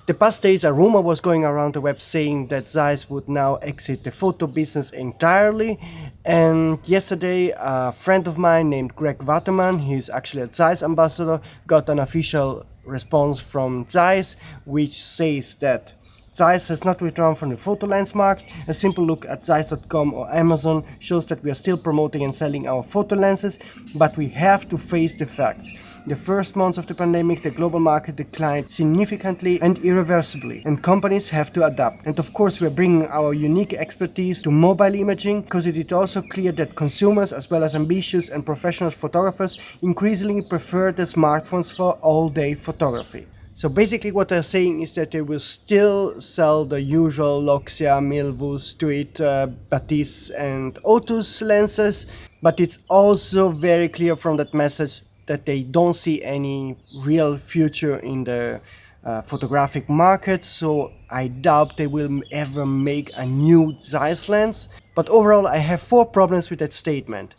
The past days, a rumor was going around the web saying that Zeiss would now exit the photo business entirely. And yesterday, a friend of mine named Greg Waterman, he's actually a Zeiss ambassador, got an official response from Zeiss, which says that Zeiss has not withdrawn from the photo lens market. A simple look at Zeiss.com or Amazon shows that we are still promoting and selling our photo lenses, but we have to face the facts. The first months of the pandemic, the global market declined significantly and irreversibly, and companies have to adapt. And of course, we are bringing our unique expertise to mobile imaging, because it is also clear that consumers, as well as ambitious and professional photographers, increasingly prefer the smartphones for all-day photography. So basically what they're saying is that they will still sell the usual Loxia, Milvus, Tuit, Batiste and Otus lenses, but it's also very clear from that message that they don't see any real future in the photographic market, so I doubt they will ever make a new Zeiss lens. But overall, I have 4 problems with that statement.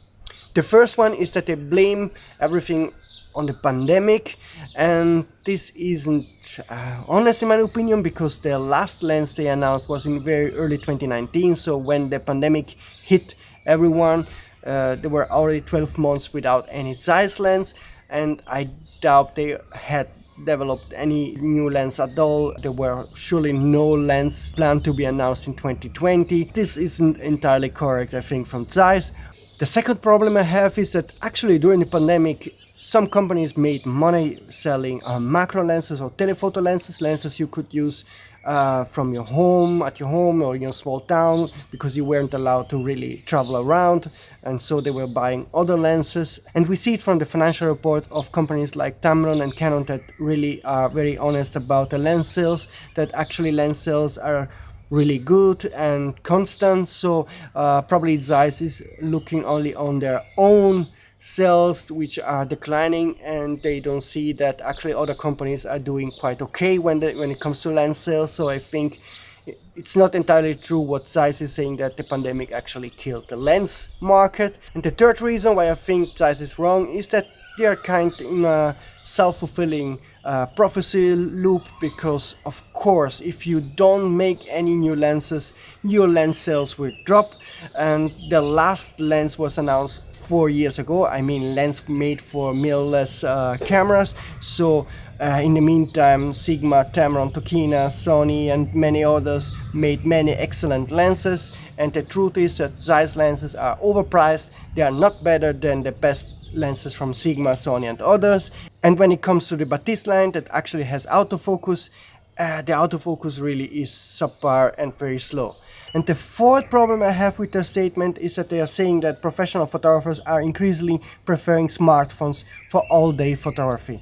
The first one is that they blame everything on the pandemic, and this isn't honest in my opinion, because the last lens they announced was in very early 2019, so when the pandemic hit everyone, there were already 12 months without any Zeiss lens, and I doubt they had developed any new lens at all. There were surely no lens planned to be announced in 2020. This isn't entirely correct, I think, from Zeiss. The second problem I have is that actually during the pandemic, some companies made money selling macro lenses or telephoto lenses you could use from your home, at your home or in your small town, because you weren't allowed to really travel around, and so they were buying other lenses. And we see it from the financial report of companies like Tamron and Canon that really are very honest about the lens sales, that actually lens sales are really good and constant. So probably Zeiss is looking only on their own sales, which are declining, and they don't see that actually other companies are doing quite okay when it comes to lens sales. So I think it's not entirely true what Zeiss is saying, that the pandemic actually killed the lens market. And the third reason why I think Zeiss is wrong is that they are kind of in a self-fulfilling prophecy loop, because of course if you don't make any new lenses, your lens sales will drop. And the last lens was announced 4 years ago. I mean, lens made for mirrorless cameras. So in the meantime, Sigma, Tamron, Tokina, Sony and many others made many excellent lenses, and the truth is that Zeiss lenses are overpriced. They are not better than the best lenses from Sigma, Sony and others. And when it comes to the Batiste line that actually has autofocus, the autofocus really is subpar and very slow. And the fourth problem I have with their statement is that they are saying that professional photographers are increasingly preferring smartphones for all-day photography.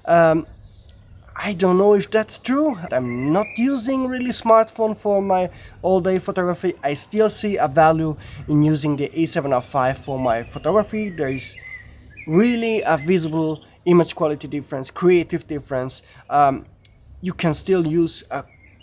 I don't know if that's true. I'm not using really smartphone for my all-day photography. I still see a value in using the A7R5 for my photography. There is really a visible image quality difference, creative difference. You can still use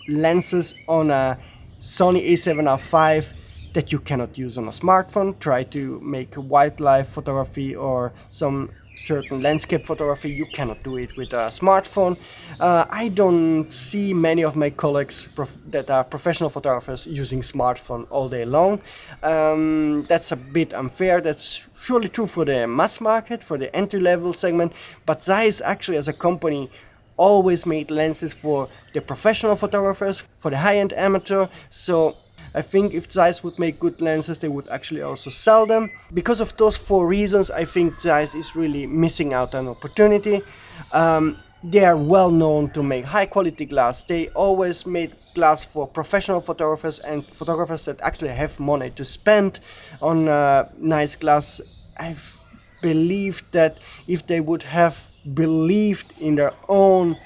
lenses on a Sony A7R5 that you cannot use on a smartphone. Try to make wildlife photography or some certain landscape photography, you cannot do it with a smartphone. I don't see many of my colleagues that are professional photographers using smartphone all day long. That's a bit unfair. That's surely true for the mass market, for the entry-level segment, but Zeiss actually as a company always made lenses for the professional photographers, for the high-end amateur. So I think if Zeiss would make good lenses, they would actually also sell them. Because of those 4 reasons, I think Zeiss is really missing out on an opportunity. They are well known to make high quality glass. They always made glass for professional photographers and photographers that actually have money to spend on nice glass. I believe that if they would have believed in their own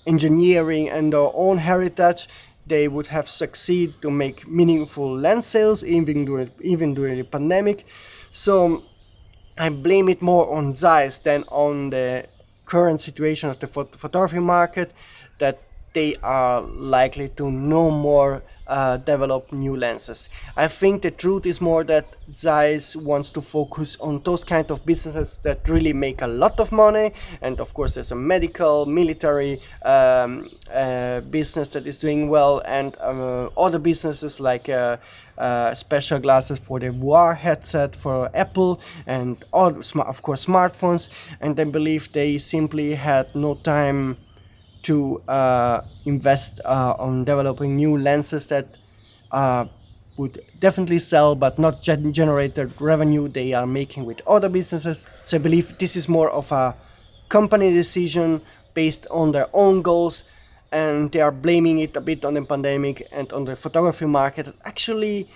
engineering and their own heritage, they would have succeeded to make meaningful lens sales even during the pandemic. So I blame it more on Zeiss than on the current situation of the photography market, that they are likely to no more develop new lenses. I think the truth is more that Zeiss wants to focus on those kind of businesses that really make a lot of money, and of course there's a medical, military business that is doing well, and other businesses like special glasses for the VR headset for Apple, and all, of course, smartphones. And I believe they simply had no time to invest on developing new lenses that uh, would definitely sell but not generate the revenue they are making with other businesses. So I believe this is more of a company decision based on their own goals, and they are blaming it a bit on the pandemic and on the photography market that actually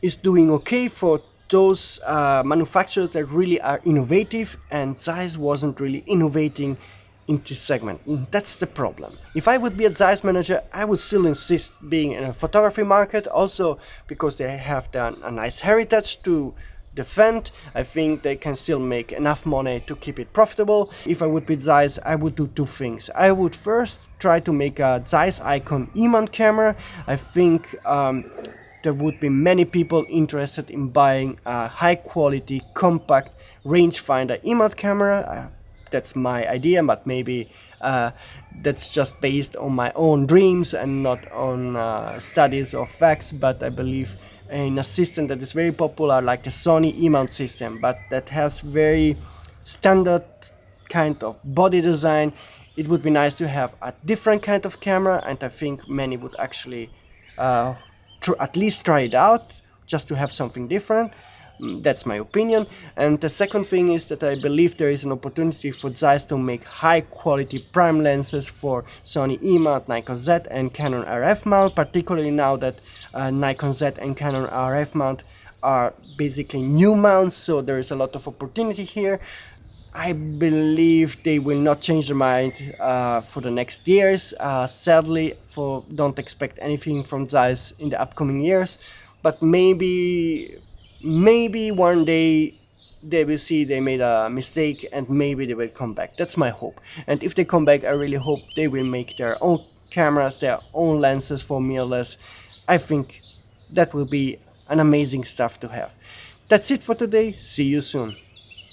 is doing okay for those manufacturers that really are innovative, and Zeiss wasn't really innovating in this segment. That's the problem. If I would be a Zeiss manager, I would still insist being in a photography market, also because they have done a nice heritage to defend. I think they can still make enough money to keep it profitable. If I would be Zeiss, I would do two things. I would first try to make a Zeiss Icon E-mount camera. I think there would be many people interested in buying a high quality, compact rangefinder E-mount camera. That's my idea, but maybe that's just based on my own dreams and not on studies or facts. But I believe in a system that is very popular, like the Sony E-mount system, but that has very standard kind of body design. It would be nice to have a different kind of camera, and I think many would actually at least try it out just to have something different. That's my opinion. And the second thing is that I believe there is an opportunity for Zeiss to make high quality prime lenses for Sony E-mount, Nikon Z and Canon RF mount, particularly now that Nikon Z and Canon RF mount are basically new mounts, so there is a lot of opportunity here. I believe they will not change their mind for the next years. Sadly, don't expect anything from Zeiss in the upcoming years, but maybe one day they will see they made a mistake and maybe they will come back. That's my hope. And if they come back, I really hope they will make their own cameras, their own lenses for mirrorless. I think that will be an amazing stuff to have. That's it for today. See you soon.